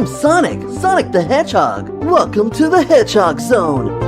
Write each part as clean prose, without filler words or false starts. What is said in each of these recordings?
I'm Sonic, Sonic the Hedgehog. Welcome to the Hedgehog Zone.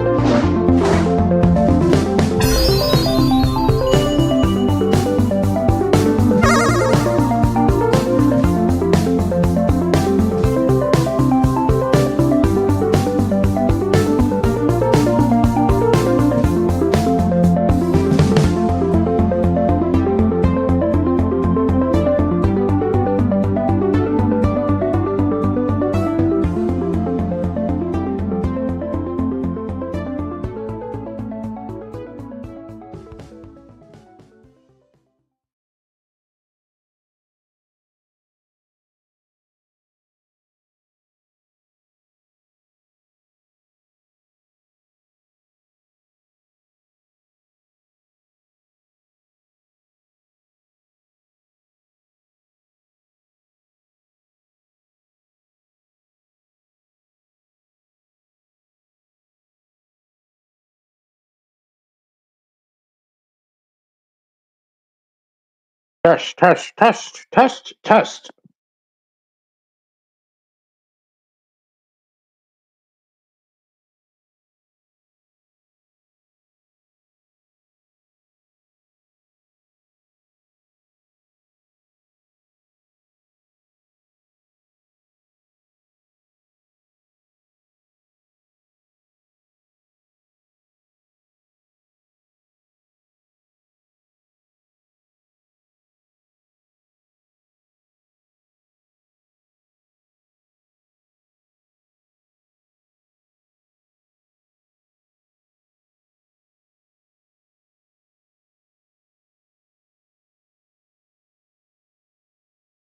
Test, test, test, test, test.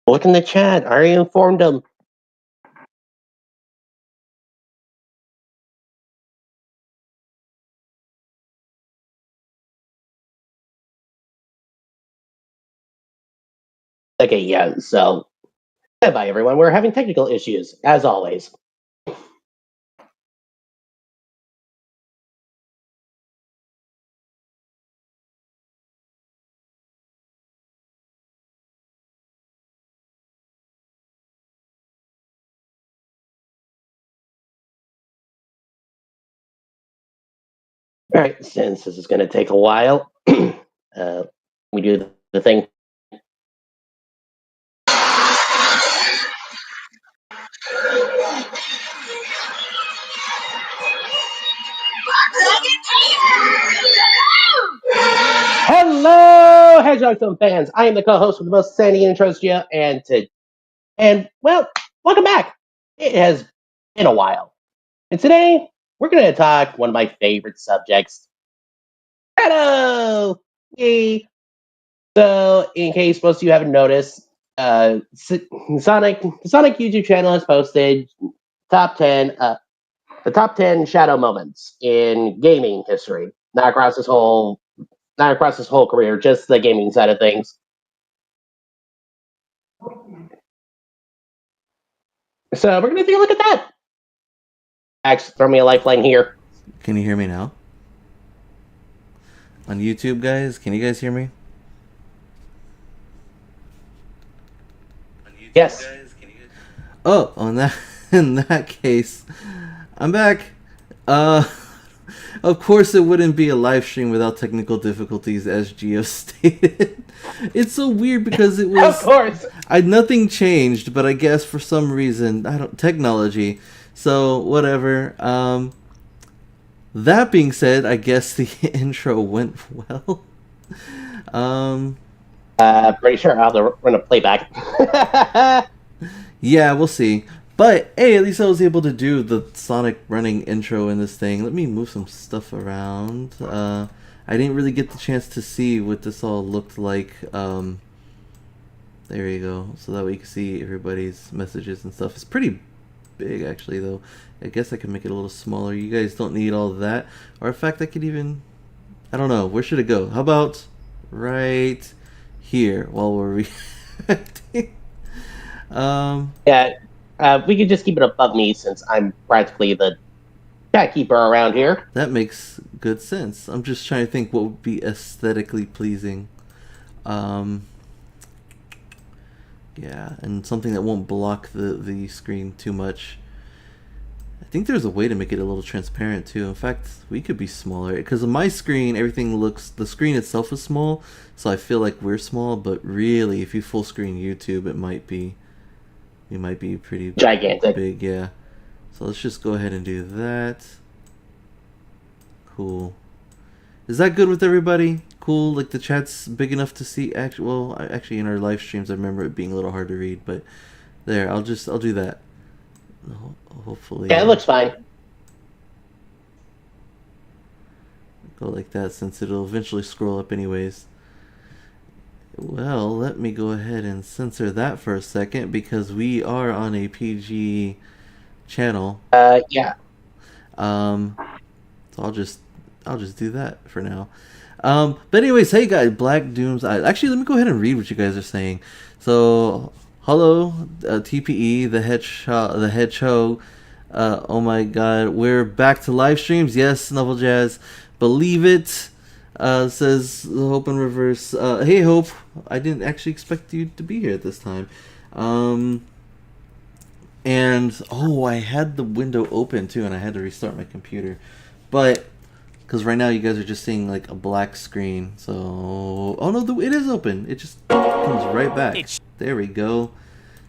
Look in the chat. I already informed them. Okay, yeah, so. Bye, everyone. We're having technical issues, as always. All right, since this is going to take a while, we do the thing. Hello, Hedgehog Zone fans. I am the co-host with the most sandy intros, Gio, and well, welcome back. It has been a while, and today we're going to talk one of my favorite subjects. Hello, yay! So, in case most of you haven't noticed, Sonic YouTube channel has posted top 10 the top 10 shadow moments in gaming history. Not across his whole career, just the gaming side of things. So we're gonna take a look at that. Ax, throw me a lifeline here. Can you hear me now? On YouTube, guys, can you guys hear me? Yes. Oh, in that case, I'm back. Of course it wouldn't be a live stream without technical difficulties, as Gio stated. It's so weird because it was... Of course! Nothing changed, but I guess for some reason, technology. So, whatever. That being said, I guess the intro went well. Pretty sure I'll have to run a playback. Yeah, we'll see. But, hey, at least I was able to do the Sonic running intro in this thing. Let me move some stuff around. I didn't really get the chance to see what this all looked like. There you go. So that way you can see everybody's messages and stuff. It's pretty big, actually, though. I guess I can make it a little smaller. You guys don't need all of that. Or, in fact, I could even... I don't know. Where should it go? How about right here while we're reacting? Yeah. We could just keep it above me since I'm practically the cat keeper around here. That makes good sense. I'm just trying to think what would be aesthetically pleasing. Yeah, and something that won't block the screen too much. I think there's a way to make it a little transparent too. In fact, we could be smaller because on my screen, everything looks, the screen itself is small, so I feel like we're small. But really, if you full screen YouTube, it might be pretty gigantic, big. Yeah. So let's just go ahead and do that. Cool. Is that good with everybody? Cool. Like the chat's big enough to see. Actually, in our live streams, I remember it being a little hard to read, but there. I'll do that. Hopefully. yeah, it looks fine. Go like that since it'll eventually scroll up anyways. Well, let me go ahead and censor that for a second because we are on a PG channel. Yeah. So I'll just do that for now. But anyways, hey guys, Black Doom's Eyes. Actually, let me go ahead and read what you guys are saying. So, hello, TPE, the hedgehog. Oh my God, we're back to live streams. Yes, Novel Jazz, believe it. Says Hope in Reverse. Hey Hope, I didn't actually expect you to be here at this time. And oh, I had the window open too, and I had to restart my computer. But because right now you guys are just seeing like a black screen. So oh no, it is open. It just comes right back. There we go.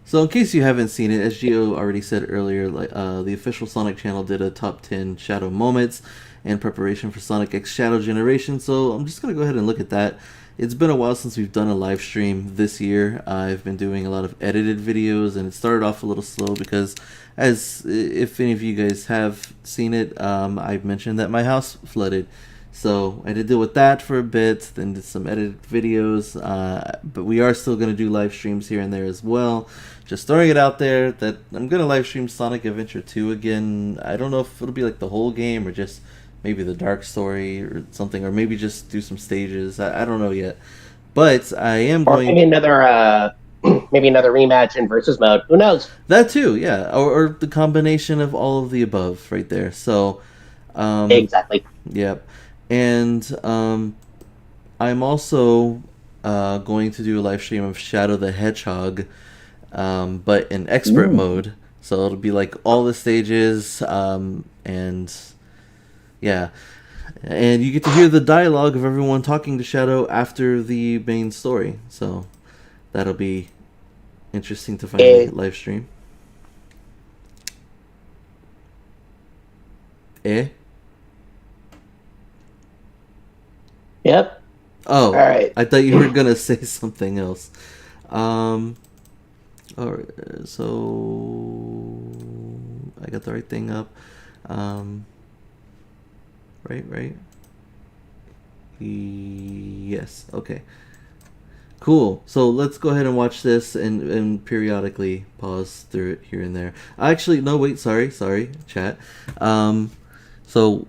So in case you haven't seen it, as Gio already said earlier, like the official Sonic channel did a top 10 Shadow moments in preparation for Sonic X Shadow Generation. So I'm just gonna go ahead and look at that. It's been a while since we've done a live stream this year. I've been doing a lot of edited videos, and it started off a little slow because, as if any of you guys have seen it, I mentioned that my house flooded. So I had to deal with that for a bit, then did some edited videos, but we are still going to do live streams here and there as well. Just throwing it out there that I'm going to live stream Sonic Adventure 2 again. I don't know if it'll be like the whole game or just maybe the dark story or something, or maybe just do some stages. I don't know yet. But I am or going... maybe another maybe another rematch in versus mode. Who knows? That too, yeah. Or the combination of all of the above right there. So exactly. Yep. And I'm also going to do a live stream of Shadow the Hedgehog, but in expert mode. So it'll be like all the stages, and yeah. And you get to hear the dialogue of everyone talking to Shadow after the main story. So that'll be interesting to finally live stream. Yep. Oh, all right. I thought you were gonna say something else. All right, so I got the right thing up. Right. Yes. Okay. Cool. So let's go ahead and watch this and periodically pause through it here and there. Actually, no, wait. Sorry, chat. So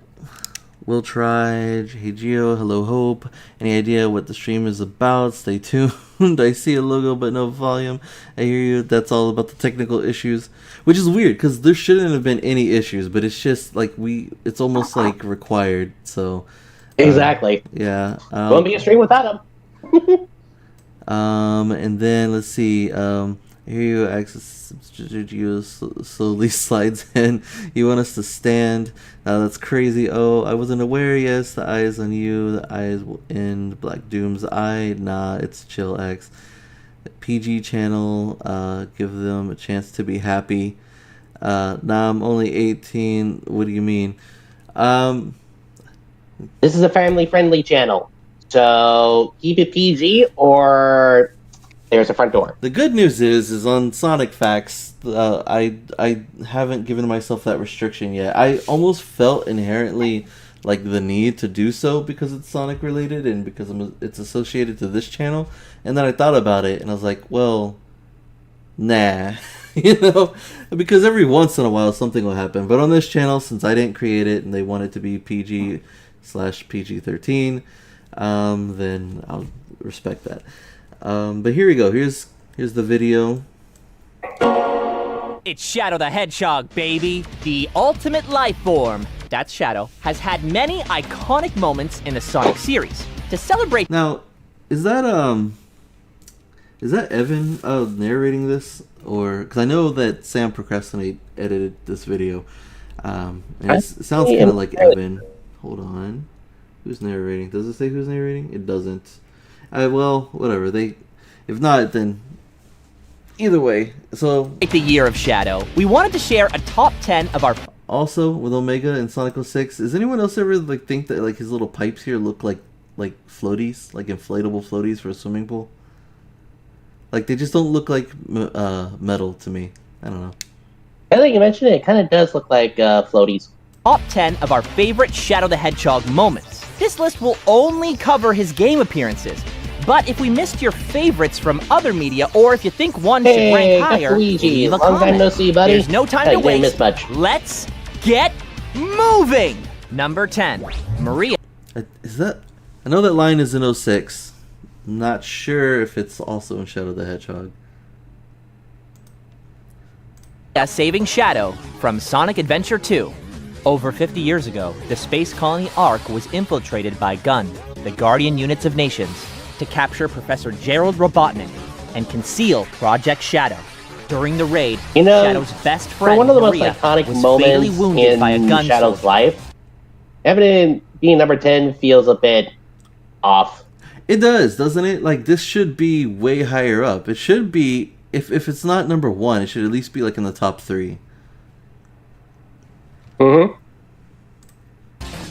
we'll try. Hey Gio, hello Hope. Any idea what the stream is about? Stay tuned. I see a logo but no volume. I hear you. That's all about the technical issues, which is weird because there shouldn't have been any issues, but it's just like it's almost like required. So exactly. Yeah. Won't be a stream without them. And then let's see. Here you access slowly slides in. You want us to stand. That's crazy. Oh, I wasn't aware. Yes, the eye is on you. The eyes will end. Black Doom's eye. Nah, it's Chill X. PG channel. Give them a chance to be happy. Nah, I'm only 18. What do you mean? This is a family-friendly channel. So keep it PG or there's a front door. The good news is on Sonic Facts, I haven't given myself that restriction yet. I almost felt inherently like the need to do so because it's Sonic related and because it's associated to this channel. And then I thought about it and I was like, well, nah, because every once in a while something will happen. But on this channel, since I didn't create it and they want it to be PG/PG-13, then I'll respect that. But here we go. Here's the video. It's Shadow the Hedgehog, baby. The ultimate life form. That's Shadow. Has had many iconic moments in the Sonic series. To celebrate... Now, is that Is that Evan narrating this, or because I know that Sam Procrastinate edited this video, and it sounds kind of like Evan. Hold on, who's narrating? Does it say who's narrating? It doesn't. Well, whatever. If not, then either way. So the year of Shadow, we wanted to share a top 10 of our. Also, with Omega and Sonic 06, does anyone else ever like think that like his little pipes here look like floaties, like inflatable floaties for a swimming pool? Like they just don't look like metal to me. I don't know. I think you mentioned it. It kind of does look like floaties. Top 10 of our favorite Shadow the Hedgehog moments. This list will only cover his game appearances. But if we missed your favorites from other media, or if you think one should rank higher, Luigi. leave a Long time no comment. see, buddy. There's no time to Didn't waste. miss much. Let's get moving. Number 10, Maria. Is that? I know that line is in 06. I'm not sure if it's also in Shadow the Hedgehog. Saving Shadow from Sonic Adventure 2. Over 50 years ago, the space colony Ark was infiltrated by GUN, the Guardian Units of Nations, to capture Professor Gerald Robotnik and conceal Project Shadow. During the raid, Shadow's best friend, for one of the most Maria, iconic was fatally moments wounded by a in gun Shadow's soldier. life, Evan being number 10 feels a bit off. It does, doesn't it? Like this should be way higher up. It should be if it's not number 1, it should at least be like in the top 3. Mm-hmm.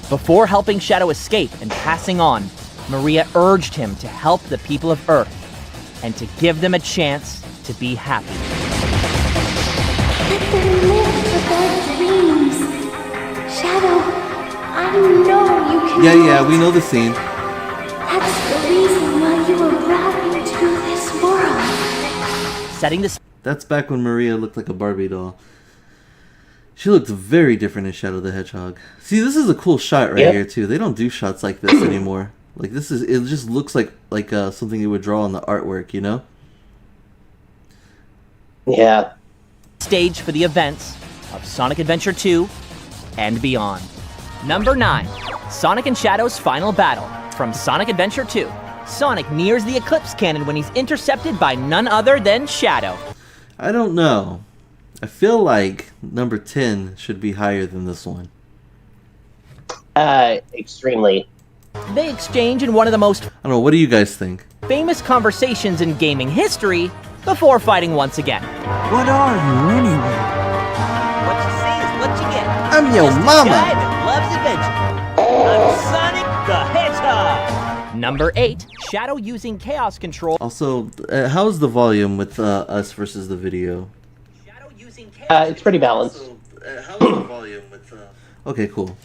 Before helping Shadow escape and passing on, Maria urged him to help the people of Earth and to give them a chance to be happy. Let them live for their dreams. Shadow, I know you can. Yeah, we know the scene. That's the reason why you were brought into this world. Setting the That's back when Maria looked like a Barbie doll. She looked very different in Shadow the Hedgehog. See, this is a cool shot right here too. They don't do shots like this anymore. Like this is, it just looks like something you would draw on the artwork, you know? Yeah. stage for the events of Sonic Adventure 2 and beyond. Number 9, Sonic and Shadow's final battle from Sonic Adventure 2. Sonic nears the Eclipse Cannon when he's intercepted by none other than Shadow. I don't know. I feel like number 10 should be higher than this one. Extremely. They exchange in one of the most I don't know, what do you guys think? famous conversations in gaming history before fighting once again. What are you anyway? What you see is what you get. I'm your Guy mama! that loves adventure. I'm Sonic the Hedgehog. Number 8, Shadow using Chaos Control. Also, how's the volume with us versus the video? Shadow using Chaos It's pretty balanced. How's the volume with Okay, cool.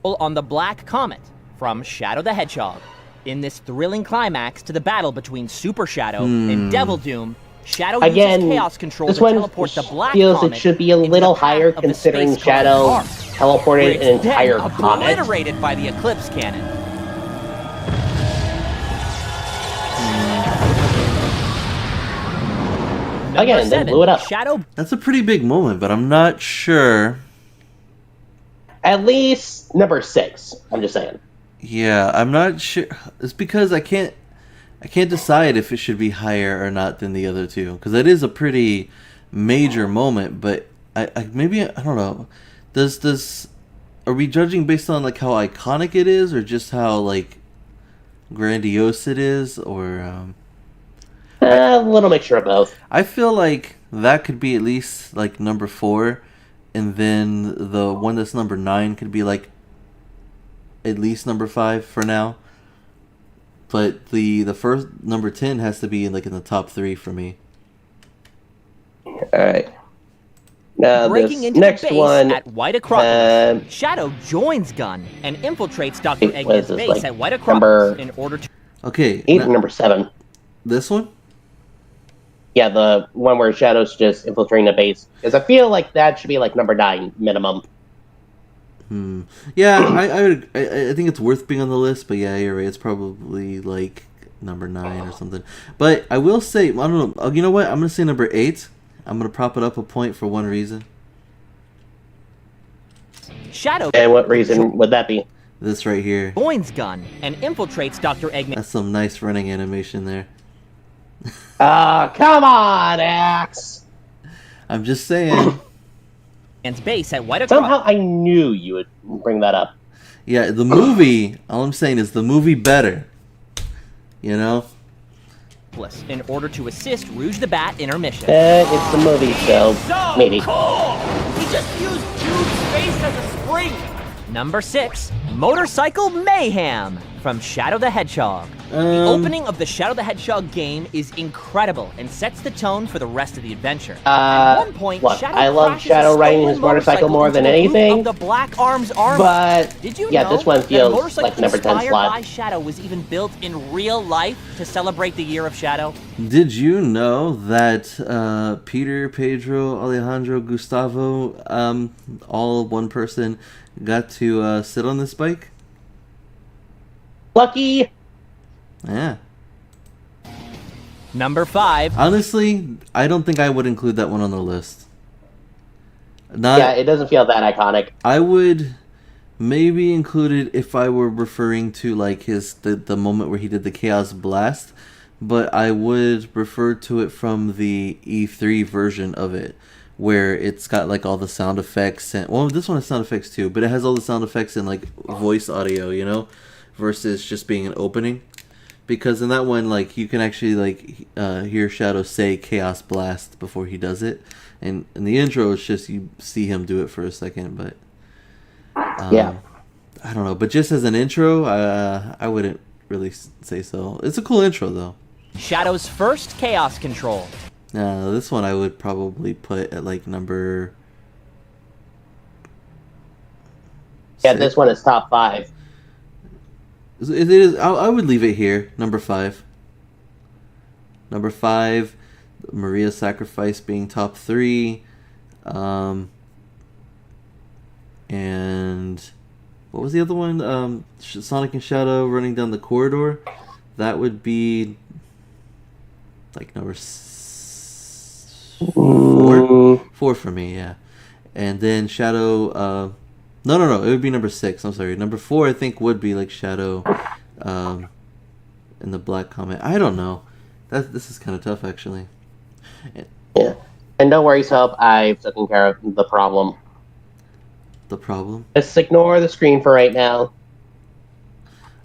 on the Black Comet from Shadow the Hedgehog. In this thrilling climax to the battle between Super Shadow and Devil Doom, Shadow Again, uses Chaos Control this to one teleport the Black feels Comet it should be a into little the path higher of the considering space colony Shadow Ark, teleported where an it's entire then comet. obliterated by the Eclipse Cannon. Number Again, they 7, blew it up. Shadow That's a pretty big moment, but I'm not sure. At least number 6. I'm just saying. Yeah, I'm not sure. It's because I can't decide if it should be higher or not than the other two, because that is a pretty major moment. But I maybe I don't know. Are we judging based on like how iconic it is, or just how like grandiose it is, or A little mixture of both. I feel like that could be at least like number 4, and then the one that's number 9 could be like at least number 5 for now. But the first number 10 has to be in the top 3 for me. All right. Now breaking this into next the base one. at White Acropolis. Shadow joins Gun and infiltrates Dr. What is Eggman's this, base like, at White Acropolis number in order to... Okay, 8 and number 7. this one? Yeah, the one where Shadow's just infiltrating the base. Because I feel like that should be like number 9 minimum. Yeah, I think it's worth being on the list, but yeah, you're right. It's probably like number 9 or something. But I will say, I don't know. You know what? I'm gonna say number 8. I'm gonna prop it up a point for one reason. Shadow And what reason would that be? This right here. joins Gun and infiltrates Dr. Eggman. That's some nice running animation there. Come on, Axe. I'm just saying. And base at white across. Somehow I knew you would bring that up. Yeah, the movie, all I'm saying is the movie better. You know? In order to assist Rouge the Bat in her mission. It's the movie, so maybe. Cool! He just used Jude's face as a spring! Number 6, Motorcycle Mayhem from Shadow the Hedgehog. The opening of the Shadow the Hedgehog game is incredible and sets the tone for the rest of the adventure. At one point, Look, Shadow I love crashes Shadow a riding stolen his motorcycle more than into the roof anything, of the Black Arm's armor. but Did you yeah, know this one that a feels motorcycle like number 10 inspired slot. by Shadow was even built in real life to celebrate the Year of Shadow? Did you know that Peter, Pedro, Alejandro, Gustavo, all one person, got to sit on this bike? Lucky. Yeah. Number 5. Honestly, I don't think I would include that one on the list. Yeah, it doesn't feel that iconic. I would maybe include it if I were referring to like the moment where he did the Chaos Blast, but I would refer to it from the E3 version of it, where it's got like all the sound effects and this one has sound effects too, but it has all the sound effects and like voice audio, you know, versus just being an opening. Because in that one, like, you can actually like hear Shadow say Chaos Blast before he does it, and in the intro, it's just you see him do it for a second. But Yeah. I don't know. But just as an intro, I wouldn't really say so. It's a cool intro though. Shadow's first Chaos Control. This one I would probably put at like number. Yeah, 6. this one is top 5. It is. I would leave it here. Number 5. Number 5, Maria's Sacrifice being top 3. And what was the other one? Sonic and Shadow running down the corridor. That would be like number 4. 4 for me, yeah. And then Shadow. No. It would be number 6. I'm sorry. Number 4, I think, would be like Shadow, in the Black Comet. I don't know. This is kind of tough, actually. Yeah. And don't worry, Soap. I've taken care of the problem. The problem? Just ignore the screen for right now.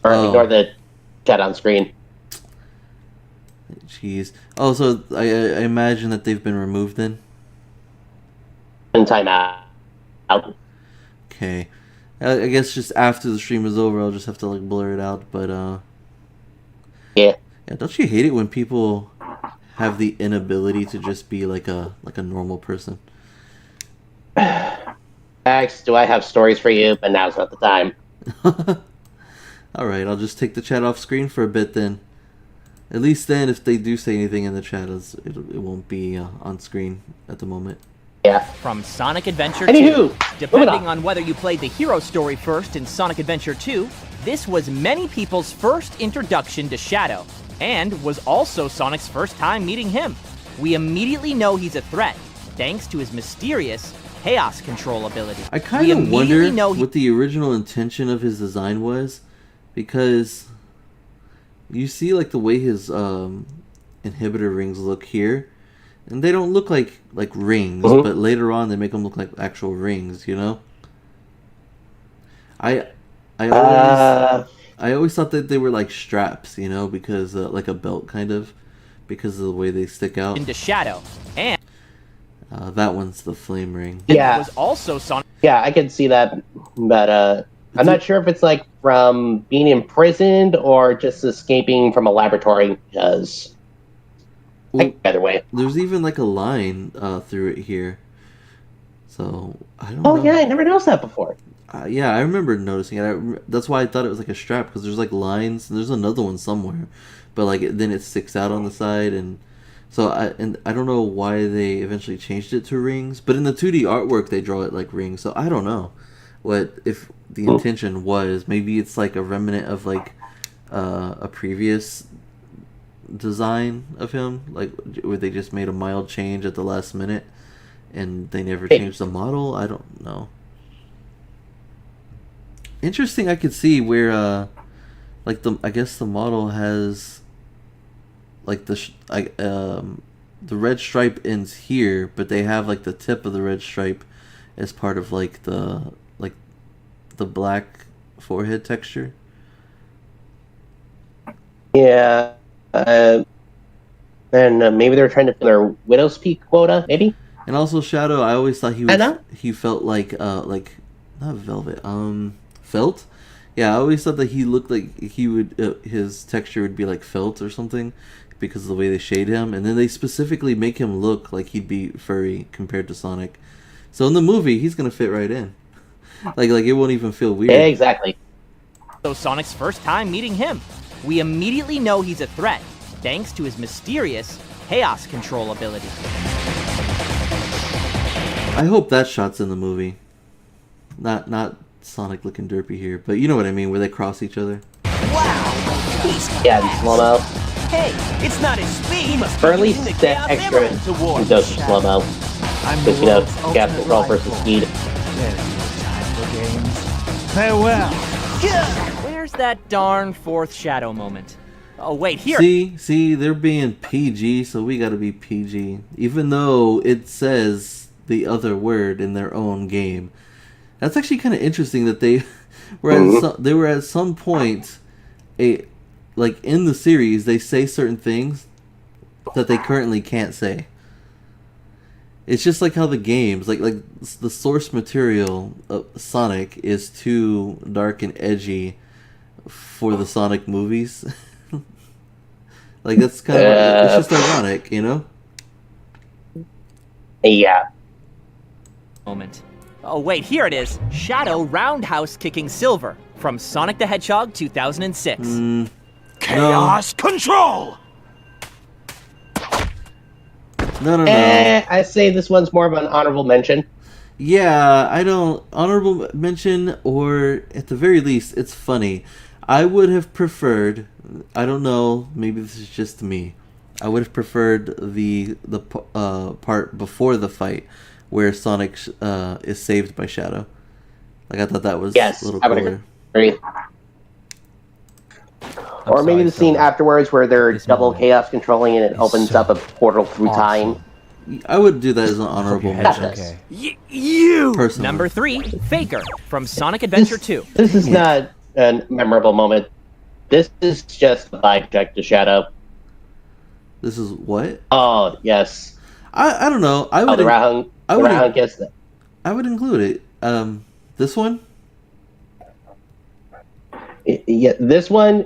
Or ignore the chat on screen. Jeez. Oh, so I imagine that they've been removed then? And time out. Okay. I guess just after the stream is over, I'll just have to like blur it out. But Yeah. Don't you hate it when people have the inability to just be like a normal person? Max, do I have stories for you? But now's not the time. All right, I'll just take the chat off screen for a bit then. At least then, if they do say anything in the chat, it won't be on screen at the moment. Yeah. From Sonic Adventure 2. Anywho, Depending on whether you played the hero story first in Sonic Adventure 2, this was many people's first introduction to Shadow, and was also Sonic's first time meeting him. We immediately know he's a threat, thanks to his mysterious Chaos Control ability. I kind of wonder what the original intention of his design was, because you see like the way his inhibitor rings look here, and they don't look like rings, but later on they make them look like actual rings, you know? I always thought that they were like straps, you know, because like a belt kind of, because of the way they stick out. Into Shadow, and that one's the flame ring. Yeah. it was also Sonic. Yeah, I can see that, but I'm not sure if it's like from being imprisoned or just escaping from a laboratory. Because either way. There's even like a line through it here, so I don't know. Oh yeah, I never noticed that before. Yeah, I remember noticing it. That's why I thought it was like a strap, because there's like lines, and there's another one somewhere, but like then it sticks out on the side, and so I don't know why they eventually changed it to rings, but in the 2D artwork they draw it like rings, so I don't know what if the intention was. Maybe it's like a remnant of like a previous design of him, like where they just made a mild change at the last minute and they never changed the model. I don't know. Interesting. I could see where like I guess the model has the red stripe ends here, but they have like the tip of the red stripe as part of like the black forehead texture. Yeah. And maybe they're trying to fill their Widow's Peak quota, maybe? And also Shadow, I always thought know. he felt like not velvet, felt. Yeah, I always thought that he looked like he would his texture would be like felt or something because of the way they shade him, and then they specifically make him look like he'd be furry compared to Sonic. So in the movie, he's gonna fit right in. like it won't even feel weird. Yeah, exactly. So Sonic's first time meeting him. We immediately know he's a threat, thanks to his mysterious chaos control ability. I hope that shot's in the movie. Not Sonic looking derpy here, but you know what I mean, where they cross each other. Wow! He's Yeah, in slow-mo. Hey, it's not his speed. Or at least that extra dose of slow-mo. Because, you know, gas control versus speed. There's no time for games. Farewell. Where's that darn fourth Shadow moment? Oh, wait, here. See, they're being PG, so we gotta be PG. Even though it says the other word in their own game. That's actually kind of interesting that they were at some point, like in the series, they say certain things that they currently can't say. It's just like how the games, like the source material of Sonic is too dark and edgy for the Sonic movies. Like that's kind of it's just ironic, you know? Yeah. Moment. Oh, wait, here it is. Shadow roundhouse kicking Silver from Sonic the Hedgehog 2006. Chaos control. No. I say this one's more of an honorable mention. Yeah, I don't honorable mention, or at the very least, it's funny. I would have preferred. I don't know. Maybe this is just me. I would have preferred the part before the fight, where Sonic is saved by Shadow. Like I thought that was a little cooler. Agree. Or maybe the scene afterwards where they're double chaos controlling and it opens up a portal through time. I would do that as an honorable mention. Okay. You. Personally. Number 3, Faker from Sonic Adventure 2. This is not a memorable moment. This is just a vibe check to Shadow. This is what? Oh yes. I don't know. I would. I would include it. This one. Yeah, this one.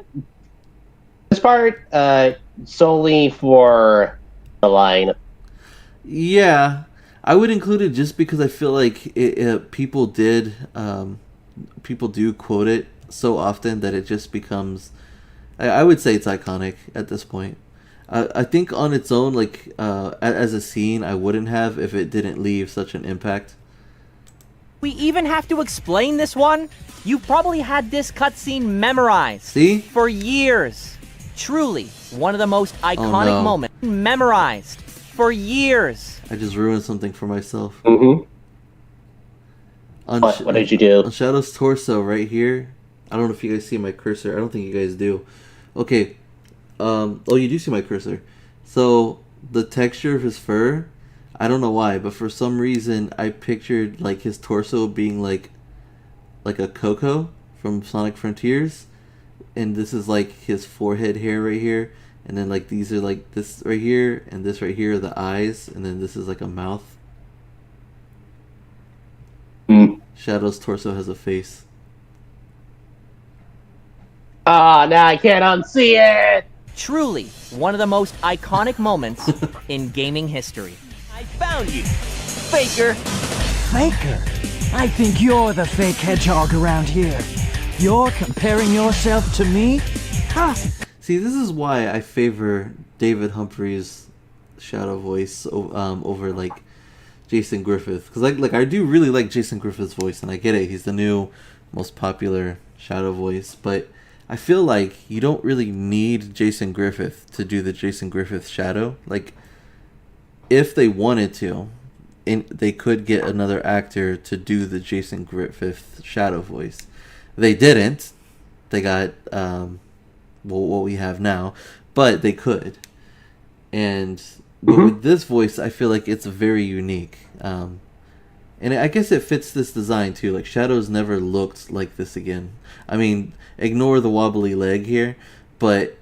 This part solely for the line. Yeah, I would include it just because I feel like people do quote it so often that it just becomes. I would say it's iconic at this point. I think on its own, like as a scene, I wouldn't have if it didn't leave such an impact. We even have to explain this one? You probably had this cutscene memorized. See? For years. Truly, one of the most iconic moments. Memorized. For years. I just ruined something for myself. Mm-hmm. What did you do? On Shadow's torso right here. I don't know if you guys see my cursor. I don't think you guys do. Okay. Oh, you do see my cursor. So, the texture of his fur, I don't know why, but for some reason, I pictured, like, his torso being, like a Coco from Sonic Frontiers. And this is, like, his forehead hair right here. And then, like, these are, like, this right here, and this right here are the eyes. And then this is, like, a mouth. Shadow's torso has a face. Ah, now I can't unsee it! Truly, one of the most iconic moments in gaming history. I found you, Faker! Faker? I think you're the fake hedgehog around here. You're comparing yourself to me? Huh? See, this is why I favor David Humphrey's Shadow voice over, like, Jason Griffith. Because, like, I do really like Jason Griffith's voice, and I get it. He's the new, most popular Shadow voice. But I feel like you don't really need Jason Griffith to do the Jason Griffith Shadow. Like, if they wanted to, they could get another actor to do the Jason Griffith Shadow voice. They didn't. They got what we have now, but they could. But with this voice, I feel like it's very unique. And I guess it fits this design too. Like Shadow's never looked like this again. I mean, ignore the wobbly leg here, but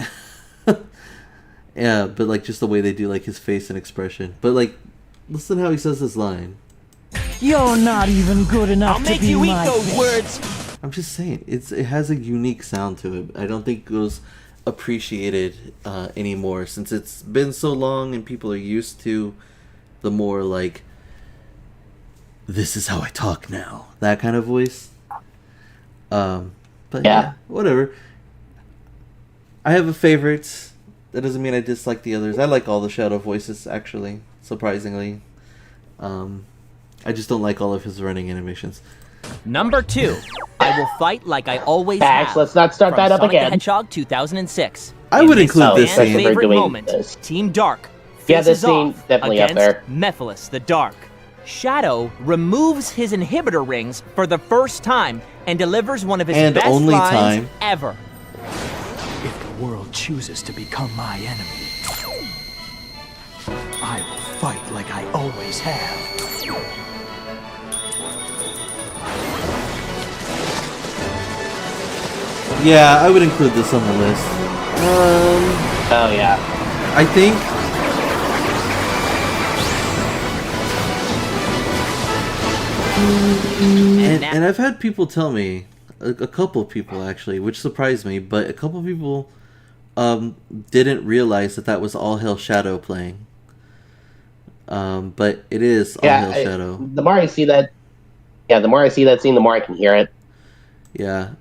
yeah, but like just the way they do like his face and expression. But like, listen how he says this line. You're not even good enough I'll to make be you eat my those bitch. words. I'm just saying, it has a unique sound to it. I don't think it goes appreciated anymore since it's been so long and people are used to the more like, this is how I talk now, that kind of voice. But yeah, whatever. I have a favorite. That doesn't mean I dislike the others. I like all the Shadow voices, actually, surprisingly. I just don't like all of his running animations. Number 2, I will fight like I always Max, have. let's not start from that up Sonic the again. Hedgehog 2006. I In would this include this fan scene. favorite doing moment, this. Team Dark Yeah, faces this scene off definitely up against there. Mephiles the Dark. Shadow removes his inhibitor rings for the first time and delivers one of his And best only lines time. ever. If the world chooses to become my enemy, I will fight like I always have. Yeah, I would include this on the list. Oh yeah. I think and I've had people tell me, a couple of people actually, which surprised me, but a couple of people didn't realize that was All Hail Shadow playing. But it is All Hail Shadow. The more I see that, the more I see that scene, the more I can hear it. Yeah,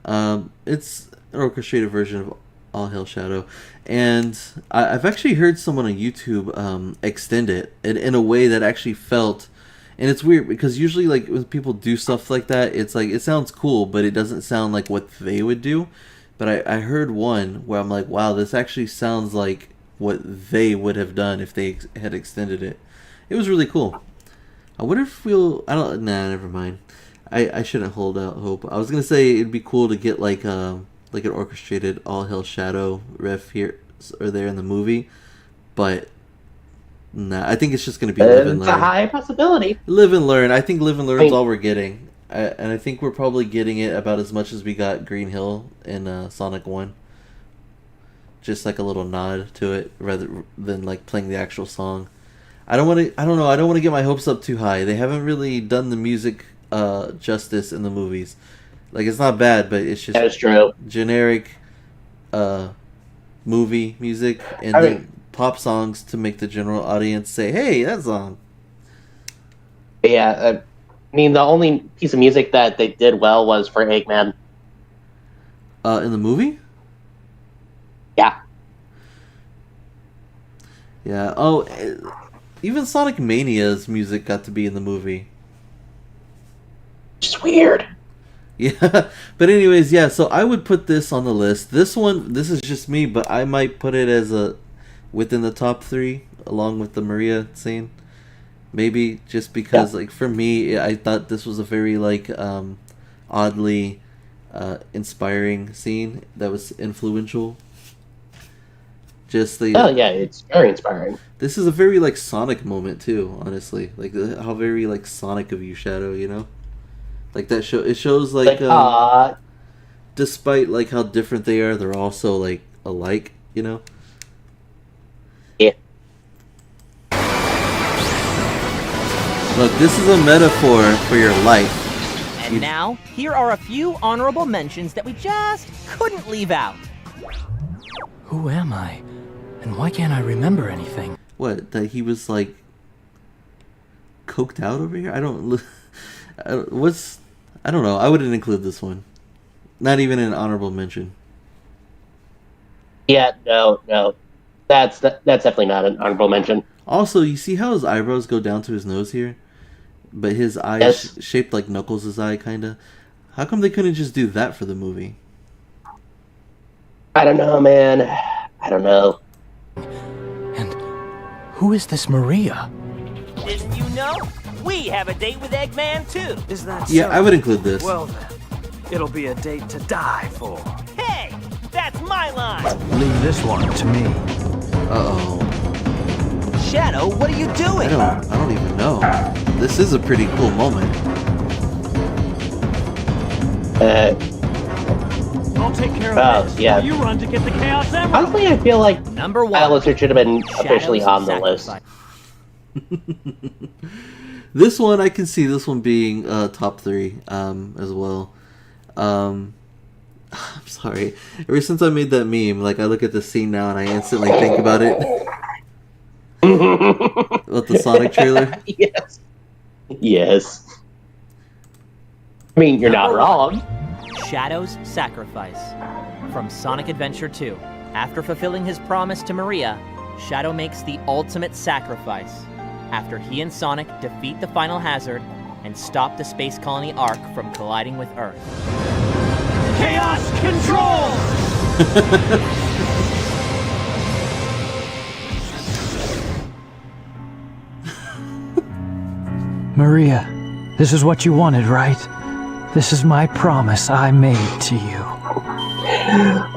it's an orchestrated version of All Hail Shadow, and I've actually heard someone on YouTube extend it in a way that actually felt, and it's weird because usually like when people do stuff like that, it's like it sounds cool, but it doesn't sound like what they would do. But I heard one where I'm like, wow, this actually sounds like what they would have done if they had extended it. It was really cool. I wonder if never mind. I shouldn't hold out hope. I was gonna say it'd be cool to get like an orchestrated All Hail Shadow riff here or there in the movie, but nah. I think it's just gonna be live and It's a learn. high possibility. Live and learn. I think live and learn is I mean- all we're getting, and I think we're probably getting it about as much as we got Green Hill in Sonic 1. Just like a little nod to it, rather than like playing the actual song. I don't want to get my hopes up too high. They haven't really done the music justice in the movies. Like, it's not bad, but it's just That is true. generic movie music and I then mean- pop songs to make the general audience say, hey, that song. Yeah, I mean, the only piece of music that they did well was for Eggman. In the movie? Yeah. Yeah. Oh, even Sonic Mania's music got to be in the movie. Just weird. Yeah, but anyways, yeah, so I would put this on the list. This is just me, but I might put it as within the top 3, along with the Maria scene. Maybe just because, like, for me, I thought this was a very, like, oddly inspiring scene that was influential. Just the... Oh, yeah, it's very inspiring. This is a very, like, Sonic moment, too, honestly. Like, how very, like, Sonic of you, Shadow, you know? Like, it shows, like despite, like, how different they are, they're also, like, alike, you know? Yeah. Look, this is a metaphor for your life. And now, here are a few honorable mentions that we just couldn't leave out. Who am I? And why can't I remember anything? What, that he was, like, coked out over here? I don't know. I wouldn't include this one. Not even an honorable mention. Yeah, no. That's definitely not an honorable mention. Also, you see how his eyebrows go down to his nose here? But his eye Yes. shaped like Knuckles' eye, kinda. How come they couldn't just do that for the movie? I don't know, man. I don't know. And who is this Maria? Didn't you know? We have a date with Eggman too. Is that Yeah, I would include this. Well then, it'll be a date to die for. Hey, that's my line. Leave this one to me. Uh-oh. Shadow, what are you doing? I don't even know. This is a pretty cool moment. I'll take care of this. yeah. You run to get the Chaos Emerald. Honestly, I feel like Number 1. Alistair should have been officially Shadow's on the list. Sacrifice. This one, I can see this one being top 3 as well. I'm sorry. Ever since I made that meme, like I look at the scene now and I instantly think about it. With the Sonic trailer. Yes. Yes. I mean, you're not Number wrong. Shadow's Sacrifice. From Sonic Adventure 2. After fulfilling his promise to Maria, Shadow makes the ultimate sacrifice after he and Sonic defeat the final hazard and stop the space colony Ark from colliding with Earth. Chaos Control! Maria, this is what you wanted, right? This is my promise I made to you.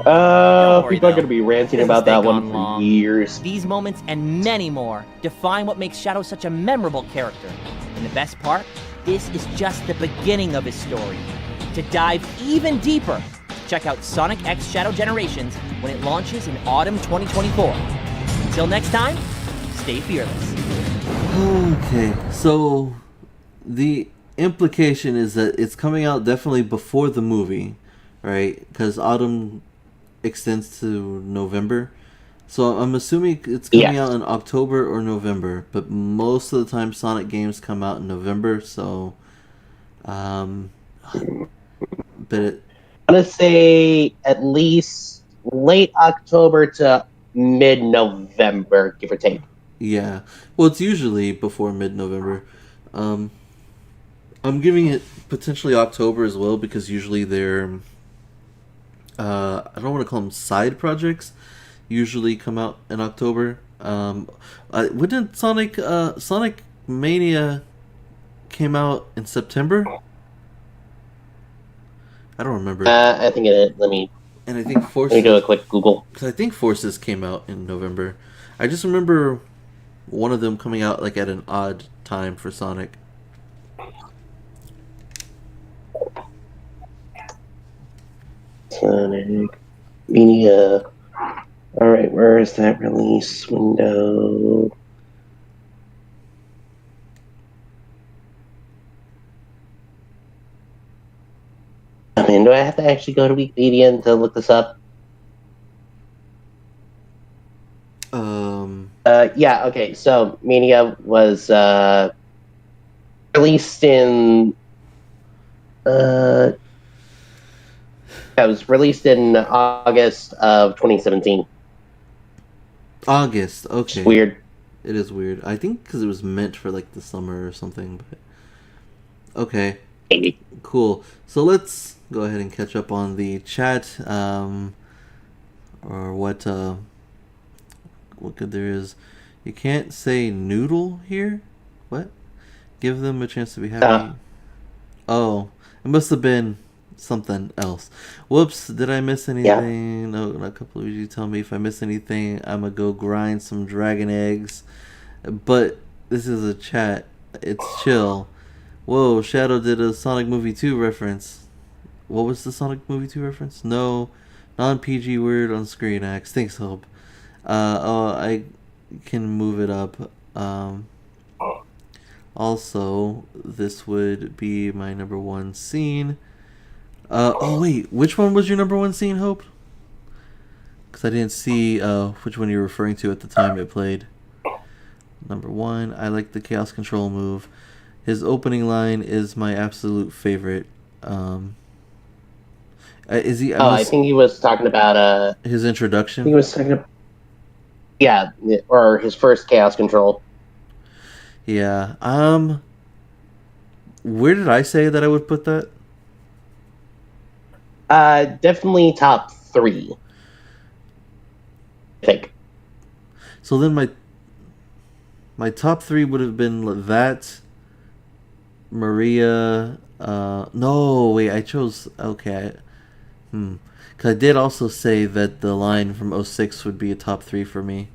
worry, People are though. going to be ranting This about has that gone one for long. years. These moments and many more define what makes Shadow such a memorable character. And the best part, this is just the beginning of his story. To dive even deeper, check out Sonic X Shadow Generations when it launches in autumn 2024. Until next time, stay fearless. Okay, so the implication is that it's coming out definitely before the movie, right? Because autumn extends to November. So I'm assuming it's coming out in October or November, but most of the time Sonic games come out in November, so but I'm going to say at least late October to mid-November, give or take. yeah. Well, it's usually before mid-November. I'm giving it potentially October as well because usually they're I don't want to call them side projects. Usually come out in October. Wouldn't Sonic Mania came out in September? I don't remember. I think it. Let me And I think do a Forces, quick Google. because I think Forces came out in November. I just remember one of them coming out like at an odd time for Sonic. Sonic Mania. All right, where is that release window? I mean, do I have to actually go to Wikipedia to look this up? Yeah, okay, so Mania was released in it was released in August of 2017. August. Okay. It's weird. It is weird. I think because it was meant for like the summer or something. But okay, Maybe. cool. So let's go ahead and catch up on the chat. Or what good there is. You can't say noodle here. What? Give them a chance to be happy. Oh, it must have been something else. Whoops, did I miss anything? Yeah. No, not a couple of you tell me if I miss anything. I'm gonna go grind some dragon eggs. But this is a chat. It's chill. Whoa, Shadow did a Sonic Movie 2 reference. What was the Sonic Movie 2 reference? No, non-PG word on screen X. Thanks, Hope. I can move it up. Also, this would be my number 1 scene. Oh wait, which one was your number 1 scene, Hope? Because I didn't see which one you're referring to at the time it played. Number 1, I like the Chaos Control move. His opening line is my absolute favorite. Is he? I think he was talking about his introduction. he was talking about, yeah, or his first Chaos Control. Yeah. Where did I say that I would put that? Definitely top 3. I think. So then my top 3 would have been that, Maria. No, wait, I chose. Okay. Because I did also say that the line from 06 would be a top 3 for me.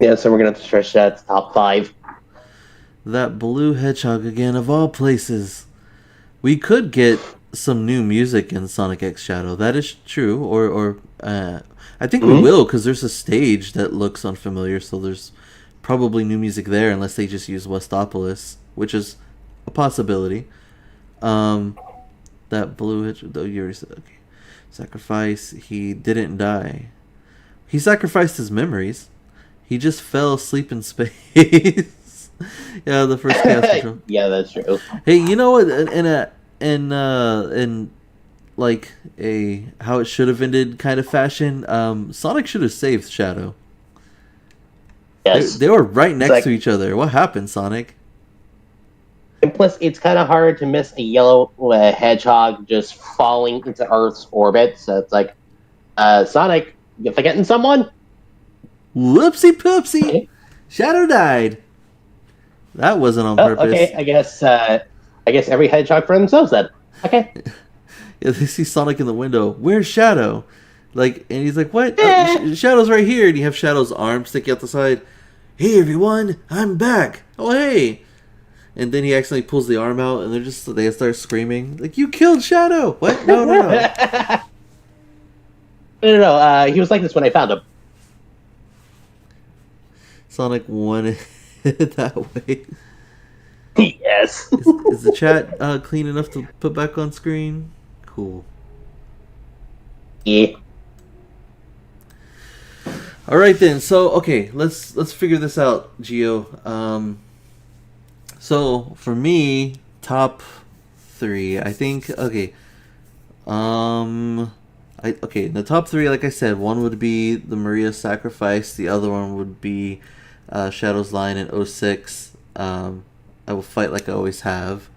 Yeah, so we're gonna have to stretch that to top 5. That blue hedgehog again, of all places. We could get some new music in Sonic X Shadow. That is true. Or I think we will, because there's a stage that looks unfamiliar, so there's probably new music there, unless they just use Westopolis, which is a possibility. That blue hedgehog, though, you already said, okay. Sacrifice, he didn't die. He sacrificed his memories. He just fell asleep in space. Yeah, the first Chaos Control. Yeah, that's true. Hey, you know what? In like a how it should have ended kind of fashion, Sonic should have saved Shadow. Yes. They were right next like- to each other. What happened, Sonic? And plus, it's kind of hard to miss a yellow hedgehog just falling into Earth's orbit. So it's like, Sonic, you forgetting someone? Whoopsie poopsie! Shadow died. That wasn't on purpose. Okay, I guess every hedgehog for themselves then. Okay. Yeah, they see Sonic in the window. Where's Shadow? Like, and he's like, "What? Oh, Shadow's right here." And you have Shadow's arm sticking out the side. Hey, everyone, I'm back. Oh, hey. And then he accidentally pulls the arm out, and they start screaming, like, "You killed Shadow!" What? No. No. He was like this when I found him. Sonic wanted it that way. Yes. Is the chat clean enough to put back on screen? Cool. Yeah. All right then. So okay, let's figure this out, Gio. So for me, top 3, I think. Okay. Okay. The top 3, like I said, one would be the Maria Sacrifice. The other one would be Shadow's Line in 06. I will fight like I always have,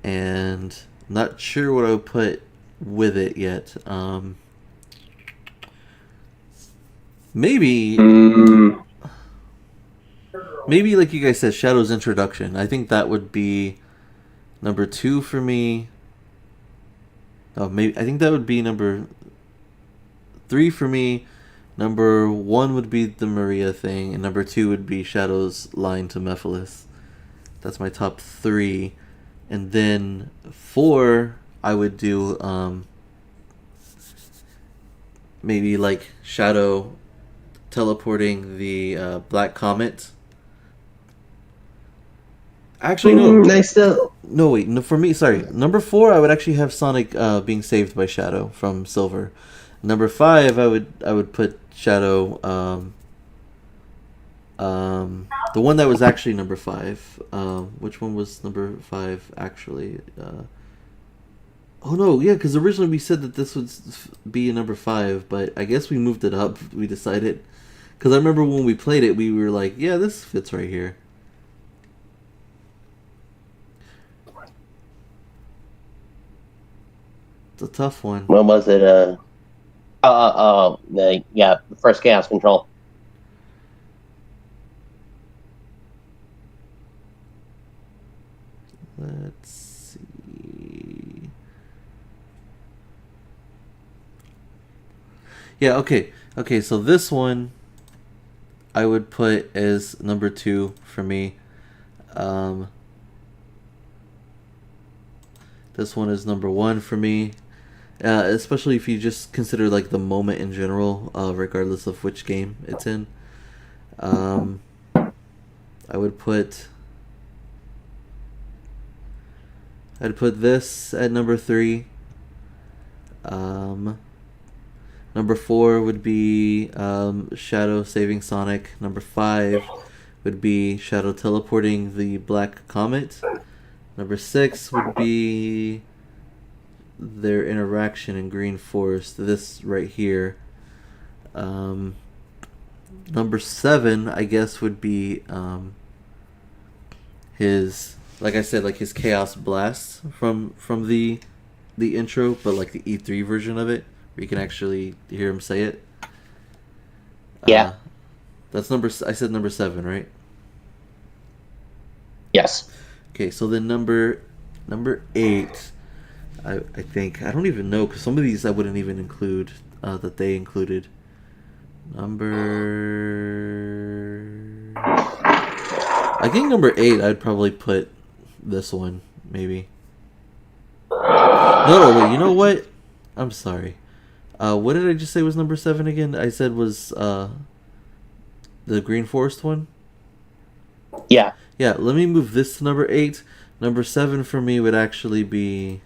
and I'm not sure what I would put with it yet. Maybe like you guys said, Shadow's Introduction. I think that would be number 2 for me. Oh, maybe I think that would be number 3 for me. Number 1 would be the Maria thing, and number 2 would be Shadow's Line to Mephiles. That's my top 3. And then 4, I would do maybe like Shadow teleporting the Black Comet. Actually, no. Nice though. No, wait. No, for me, sorry. Number 4, I would actually have Sonic being saved by Shadow from Silver. Number 5, I would put Shadow. The one that was actually number 5. Which one was number 5 actually? Oh no, yeah, because originally we said that this would be a number 5, but I guess we moved it up. We decided, because I remember when we played it, we were like, yeah, this fits right here. It's a tough one. When was it? The first Chaos Control. Let's see. Yeah, okay. Okay, so this one I would put as number 2 for me. This one is number 1 for me. Especially if you just consider like the moment in general, regardless of which game it's in. I would put I'd put this at number 3. Number 4 would be Shadow saving Sonic. Number 5 would be Shadow teleporting the Black Comet. Number 6 would be their interaction in Green Forest. This right here. Number 7, I guess, would be his, like I said, like his Chaos Blast from the intro, but like the E3 version of it, where you can actually hear him say it. Yeah. That's number. I said number 7, right? Yes. Okay, so then number 8, I think, I don't even know, because some of these I wouldn't even include that they included. Number I think number 8, I'd probably put this one, maybe. No, wait, you know what? I'm sorry. What did I just say was number 7 again? I said was the Green Forest one? Yeah. Yeah, let me move this to number 8. Number 7 for me would actually be...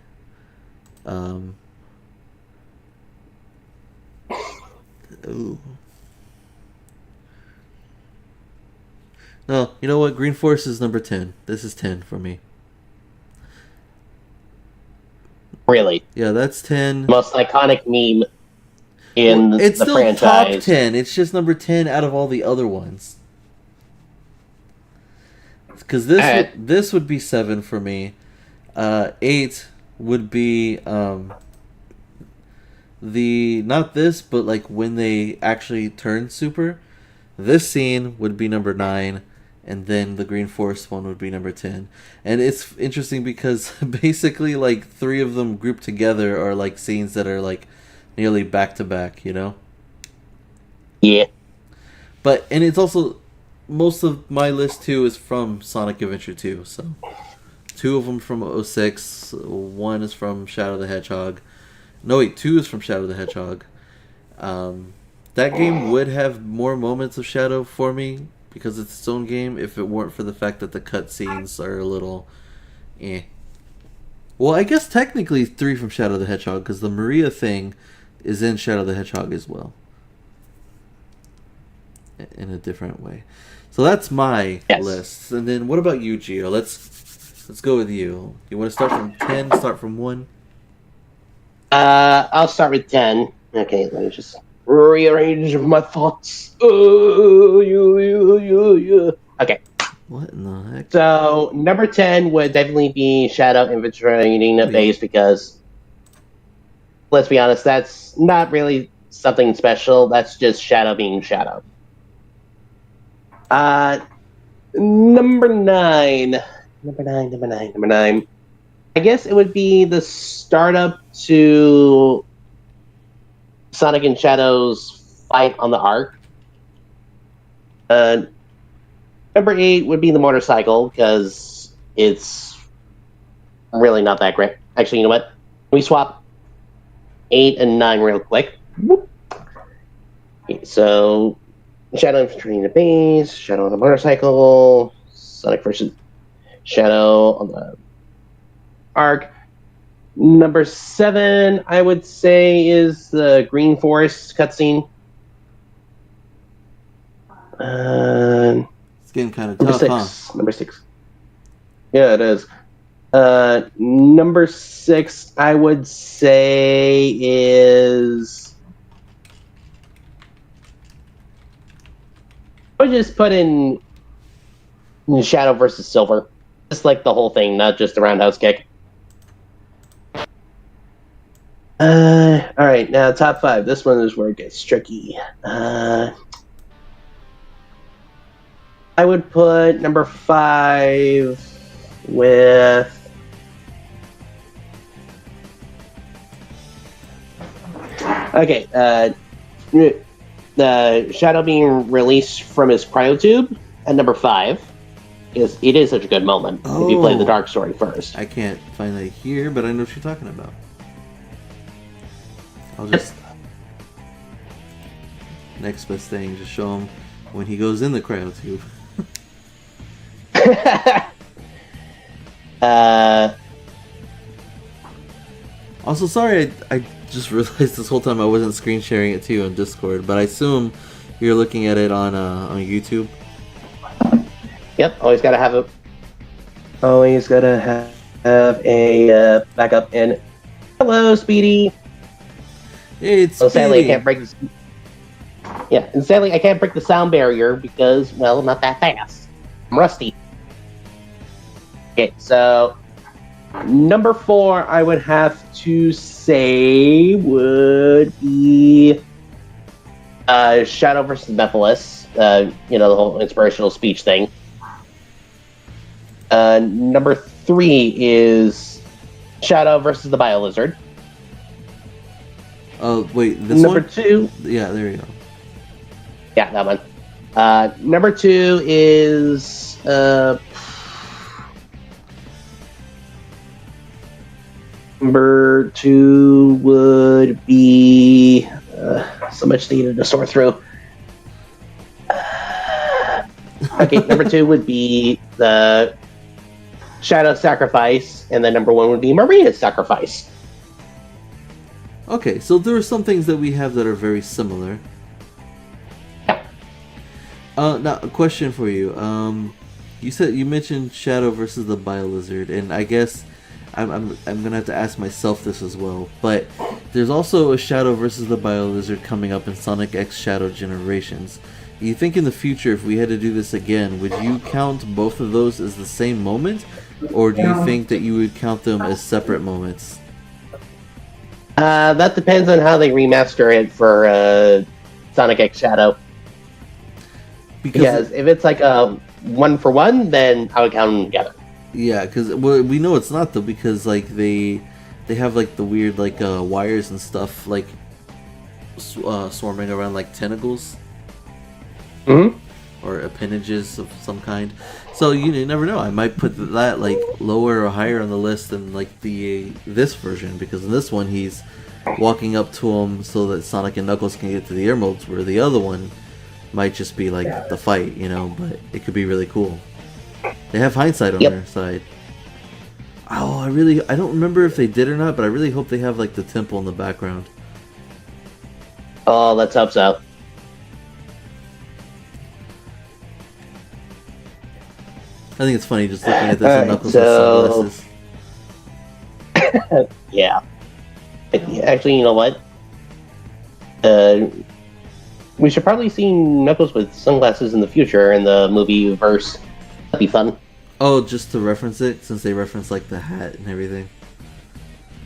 Ooh. No, you know what? Green Forest is number 10. This is 10 for me. Really? Yeah, that's 10. Most iconic meme in It's the still franchise. top 10. It's just number 10 out of all the other ones. Because this would be 7 for me. 8 would be the not this, but like when they actually turn super. This scene would be number 9, and then the Green Forest one would be number 10. And it's interesting because basically like 3 of them grouped together are like scenes that are like nearly back to back, you know? Yeah. And it's also, most of my list too is from Sonic Adventure 2, so 2 of them from 06, 1 is from Shadow the Hedgehog. No wait, 2 is from Shadow the Hedgehog. That game would have more moments of Shadow for me because it's its own game if it weren't for the fact that the cutscenes are a little eh. Well, I guess technically 3 from Shadow the Hedgehog because the Maria thing is in Shadow the Hedgehog as well. In a different way. So that's my list. And then what about you, Gio? Let's go with you. You want to start from 10, start from 1? I'll start with 10. Okay, let me just rearrange my thoughts. Okay. What in the heck? So, number 10 would definitely be Shadow infiltrating the base because, let's be honest, that's not really something special. That's just Shadow being Shadow. Number 9. I guess it would be the startup to Sonic and Shadow's fight on the Ark. Number 8 would be the motorcycle because it's really not that great. Actually, you know what? We swap 8 and 9 real quick. Okay, so Shadow infiltrating the base, Shadow on the motorcycle, Sonic versus Shadow on the Ark. Number 7, I would say, is the Green Forest cutscene. It's getting kind of tough, huh? Number 6. Yeah, it is. Number 6, I would say, is... I would just put in Shadow versus Silver. Just like the whole thing, not just the roundhouse kick. Alright, now top 5. This one is where it gets tricky. I would put number 5 with... Okay, the Shadow being released from his cryotube at number 5. Because it is such a good moment if you play the Dark Story first. I can't find that here, but I know what you're talking about. I'll just... Next best thing, just show him when he goes in the cryotube. Also, sorry, I just realized this whole time I wasn't screen sharing it to you on Discord, but I assume you're looking at it on YouTube. Yep, always gotta have a backup. And hello, Speedy. Hey, it's so sadly, Speedy. I can't break this. Yeah, and sadly, I can't break the sound barrier because, well, I'm not that fast. I'm rusty. Okay, so number 4, I would have to say would be Shadow versus Mephiles. You know, the whole inspirational speech thing. Number 3 is Shadow versus the Bio-Lizard. Oh, wait, this Number one? 2. Yeah, there you go. Yeah, that one. Number 2 is Number 2 would be so much data to sort through. Okay, number 2 would be the Shadow Sacrifice, and then number 1 would be Maria's Sacrifice. Okay, so there are some things that we have that are very similar. Now a question for you. You mentioned Shadow versus the Biolizard, and I guess I'm gonna have to ask myself this as well. But there's also a Shadow versus the Biolizard coming up in Sonic X Shadow Generations. You think in the future, if we had to do this again, would you count both of those as the same moment, or do you think that you would count them as separate moments? That depends on how they remaster it for Sonic X Shadow. Because if it's like a 1-for-1, then I would count them together. Yeah, because we know it's not though, because like they have like the weird like wires and stuff like swarming around like tentacles. Mm-hmm. Or appendages of some kind. So you never know. I might put that like lower or higher on the list than like this version, because in this one he's walking up to him so that Sonic and Knuckles can get to the emeralds, where the other one might just be like the fight, but it could be really cool. They have hindsight on their side. Oh, I don't remember if they did or not, but I really hope they have like the temple in the background. Oh, let's hope so. I think it's funny just looking at this and Knuckles with sunglasses. Yeah. Actually, you know what? We should probably see Knuckles with sunglasses in the future in the movie verse. That'd be fun. Oh, just to reference it, since they reference like the hat and everything.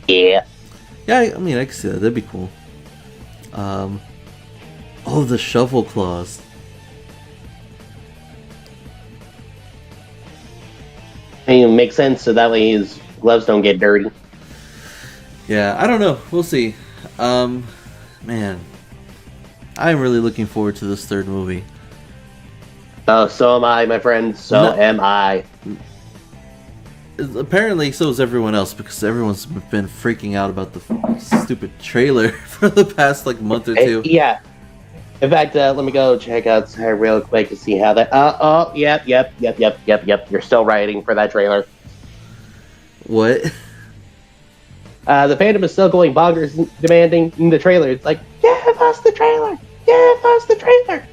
Yeah. Yeah, I mean, I can see that. That'd be cool. Oh, the shovel claws. I mean, it makes sense, so that way his gloves don't get dirty. Yeah, I don't know. We'll see. Man, I'm really looking forward to this third movie. Oh, so am I, my friend. So am I. Apparently, so is everyone else, because everyone's been freaking out about the stupid trailer for the past like month or two. Yeah. In fact, let me go check outside real quick to see how that. Yep. You're still writing for that trailer. What? The fandom is still going bonkers, demanding the trailer. It's like, give us the trailer! Give us the trailer!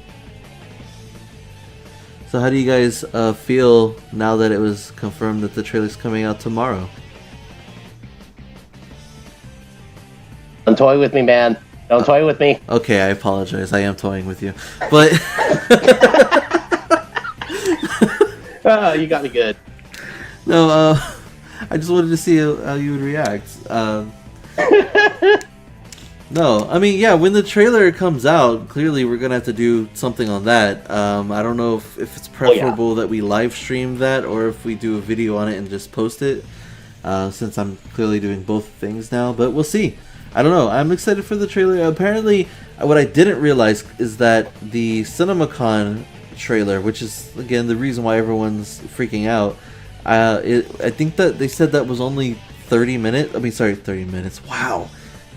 So, how do you guys feel now that it was confirmed that the trailer's coming out tomorrow? Don't toy with me, man. Don't toy with me. Okay, I apologize. I am toying with you. But... Oh, you got me good. No, I just wanted to see how you would react. No, I mean, yeah, when the trailer comes out, clearly we're going to have to do something on that. I don't know if it's preferable that we live stream that, or if we do a video on it and just post it, since I'm clearly doing both things now, but we'll see. I don't know. I'm excited for the trailer. Apparently, what I didn't realize is that the CinemaCon trailer, which is, again, the reason why everyone's freaking out, I think that they said that was only 30 minutes. I mean, sorry, 30 minutes. Wow.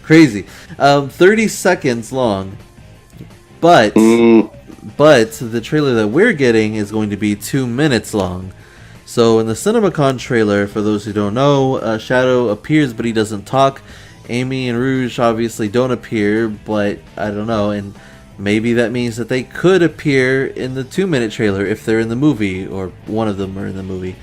Crazy. 30 seconds long. But the trailer that we're getting is going to be 2 minutes long. So in the CinemaCon trailer, for those who don't know, Shadow appears but he doesn't talk. Amy and Rouge obviously don't appear, but I don't know, and maybe that means that they could appear in the 2-minute trailer if they're in the movie, or one of them are in the movie.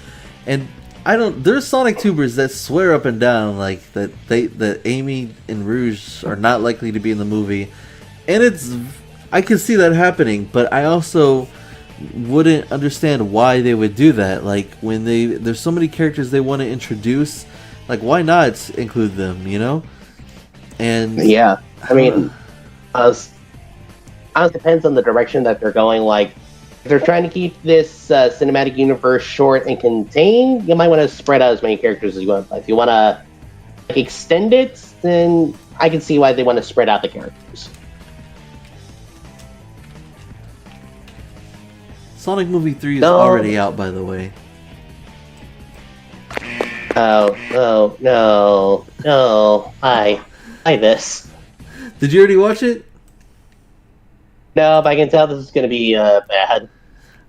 And there's Sonic Tubers that swear up and down like that Amy and Rouge are not likely to be in the movie, and I can see that happening, but I also wouldn't understand why they would do that. Like, when there's so many characters they want to introduce, like, why not include them, And yeah, I mean, it depends on the direction that they're going. Like, if they're trying to keep this cinematic universe short and contained, you might want to spread out as many characters as you want. But if you want to extend it, then I can see why they want to spread out the characters. Sonic Movie 3 is No. already out, by the way. Oh, no. Why this? Did you already watch it? No, but I can tell this is gonna be bad.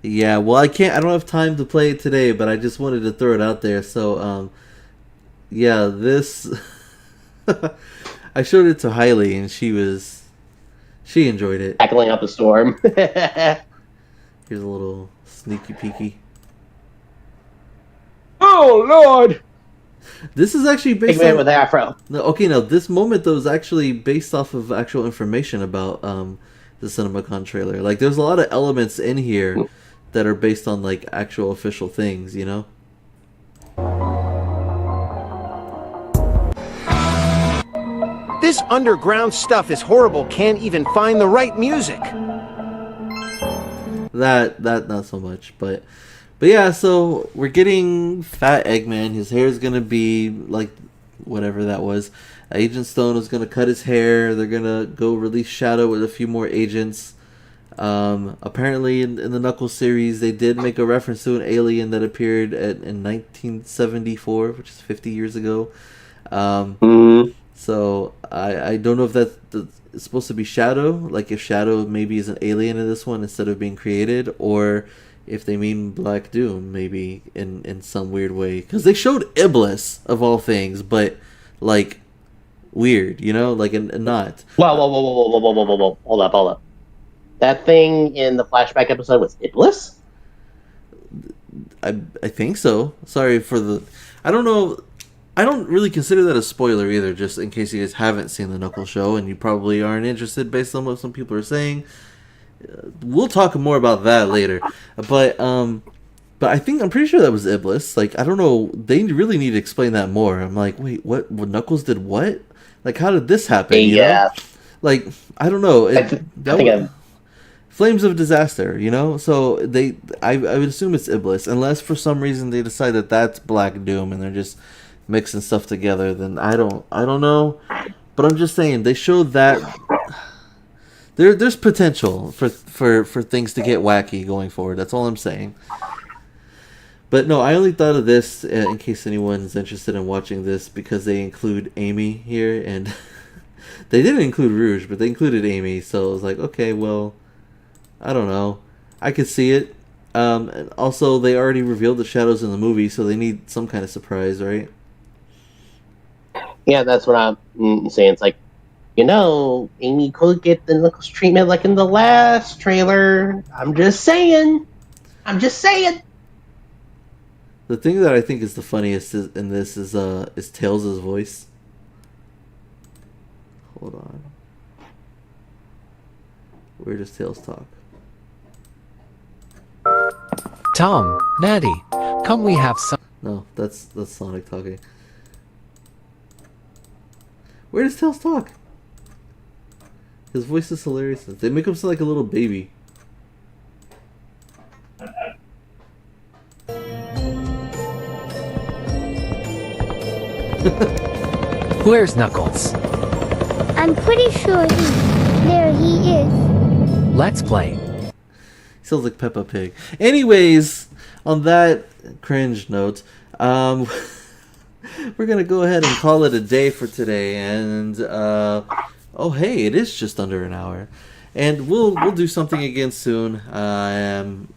Yeah, well, I don't have time to play it today, but I just wanted to throw it out there. So, yeah, this I showed it to Hailey, and she enjoyed it. Tackling up a storm. Here's a little sneaky peeky. Oh Lord! This is actually Big based man on with afro. no, okay. Now this moment though is actually based off of actual information about the CinemaCon trailer. Like, there's a lot of elements in here that are based on like actual official things, you know. This underground stuff is horrible. Can't even find the right music. That not so much, but yeah. So we're getting Fat Eggman. His hair is gonna be like whatever that was. Agent Stone is gonna cut his hair. They're gonna go release Shadow with a few more agents. Apparently in the Knuckles series, they did make a reference to an alien that appeared in 1974, which is 50 years ago. So I don't know if that's supposed to be Shadow, like if Shadow maybe is an alien in this one instead of being created, or if they mean Black Doom maybe in some weird way. Because they showed Iblis, of all things, but like weird, you know, like and not. Whoa. Hold up. That thing in the flashback episode was Iblis? I think so. Sorry for the... I don't know... I don't really consider that a spoiler either, just in case you guys haven't seen the Knuckles show and you probably aren't interested based on what some people are saying. We'll talk more about that later. But I'm pretty sure that was Iblis. Like, I don't know, they really need to explain that more. I'm like, wait, what Knuckles did what? Like, how did this happen? You know? Like, I don't know. Flames of Disaster, you know? So I would assume it's Iblis, unless for some reason they decide that that's Black Doom and they're just mixing stuff together. Then I don't know. But I'm just saying, they showed that there's potential for things to get wacky going forward. That's all I'm saying. But no, I only thought of this in case anyone's interested in watching this, because they include Amy here, and they didn't include Rouge, but they included Amy. So I was like, okay, well, I don't know. I could see it. And also, they already revealed the shadows in the movie, so they need some kind of surprise, right? Yeah, that's what I'm saying. It's like, you know, Amy could get the Knuckles treatment like in the last trailer. I'm just saying. The thing that I think is the funniest in this is Tails' voice. Hold on. Where does Tails talk? Tom, Maddie, come we have some... No, that's Sonic talking. Where does Tails talk? His voice is hilarious. They make him sound like a little baby. Where's Knuckles? I'm pretty sure there he is. Let's play. Sounds like Peppa Pig. Anyways, on that cringe note, we're gonna go ahead and call it a day for today. And oh hey, it is just under an hour, and we'll do something again soon. I am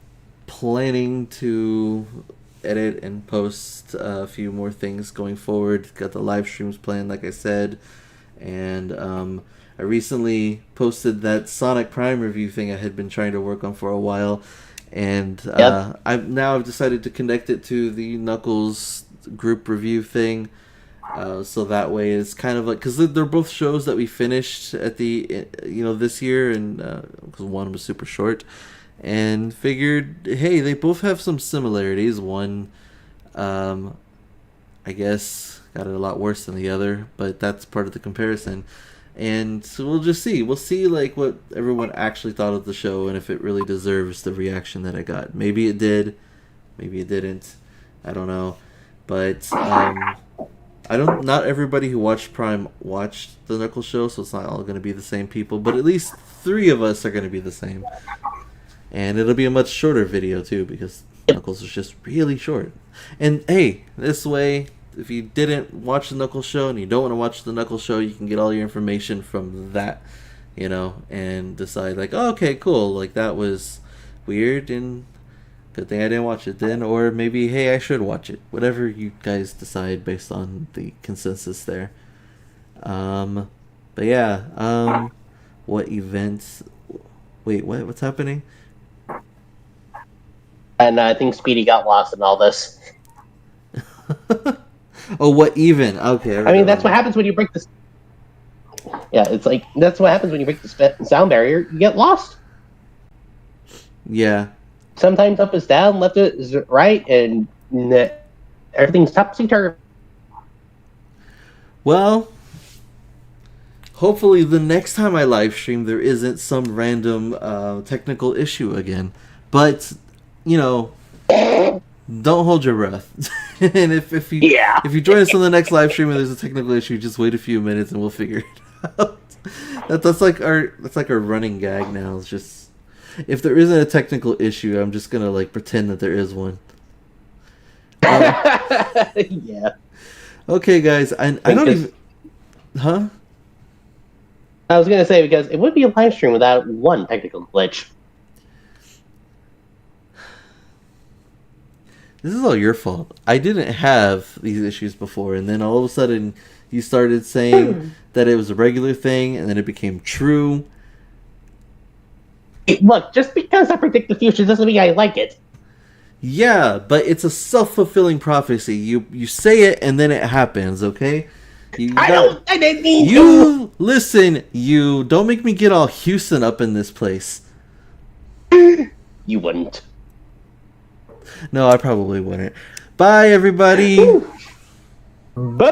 planning to edit and post a few more things going forward. Got the live streams planned, like I said, and I recently posted that Sonic Prime review thing I had been trying to work on for a while, and I've decided to connect it to the Knuckles group review thing, so that way it's kind of like, because they're both shows that we finished at the this year, and because one was super short, and figured, hey, they both have some similarities. One, I guess, got it a lot worse than the other, but that's part of the comparison. And so we'll just see. We'll see like what everyone actually thought of the show, and if it really deserves the reaction that I got. Maybe it did, maybe it didn't. I don't know. But not everybody who watched Prime watched the Knuckles show, so it's not all going to be the same people. But at least 3 of us are going to be the same. And it'll be a much shorter video too, because Knuckles is just really short. And hey, this way, if you didn't watch the Knuckles show and you don't want to watch the Knuckles show, you can get all your information from that, you know, and decide like, oh, okay, cool, like that was weird and good thing I didn't watch it then, or maybe, hey, I should watch it. Whatever you guys decide based on the consensus there. But yeah, what events? Wait, what? What's happening? And I think Speedy got lost in all this. Oh, what even? Okay. I mean, that's what happens when you break this. Yeah, it's like that's what happens when you break the sound barrier. You get lost. Yeah. Sometimes up is down, left is right, and everything's topsy-turvy. Well, hopefully the next time I live stream there isn't some random technical issue again. But, you know, don't hold your breath. And if you join us on the next live stream and there's a technical issue, just wait a few minutes and we'll figure it out. That's like our running gag now. It's just, if there isn't a technical issue, I'm just gonna like pretend that there is one. Yeah. Okay, guys. I don't even. Huh? I was gonna say, because it would be a live stream without one technical glitch. This is all your fault. I didn't have these issues before, and then all of a sudden you started saying that it was a regular thing, and then it became true. Look, just because I predict the future doesn't mean I like it. Yeah, but it's a self-fulfilling prophecy. You say it, and then it happens, okay? I didn't mean you listen, you don't make me get all Houston up in this place. You wouldn't. No, I probably wouldn't. Bye, everybody. Bye-bye.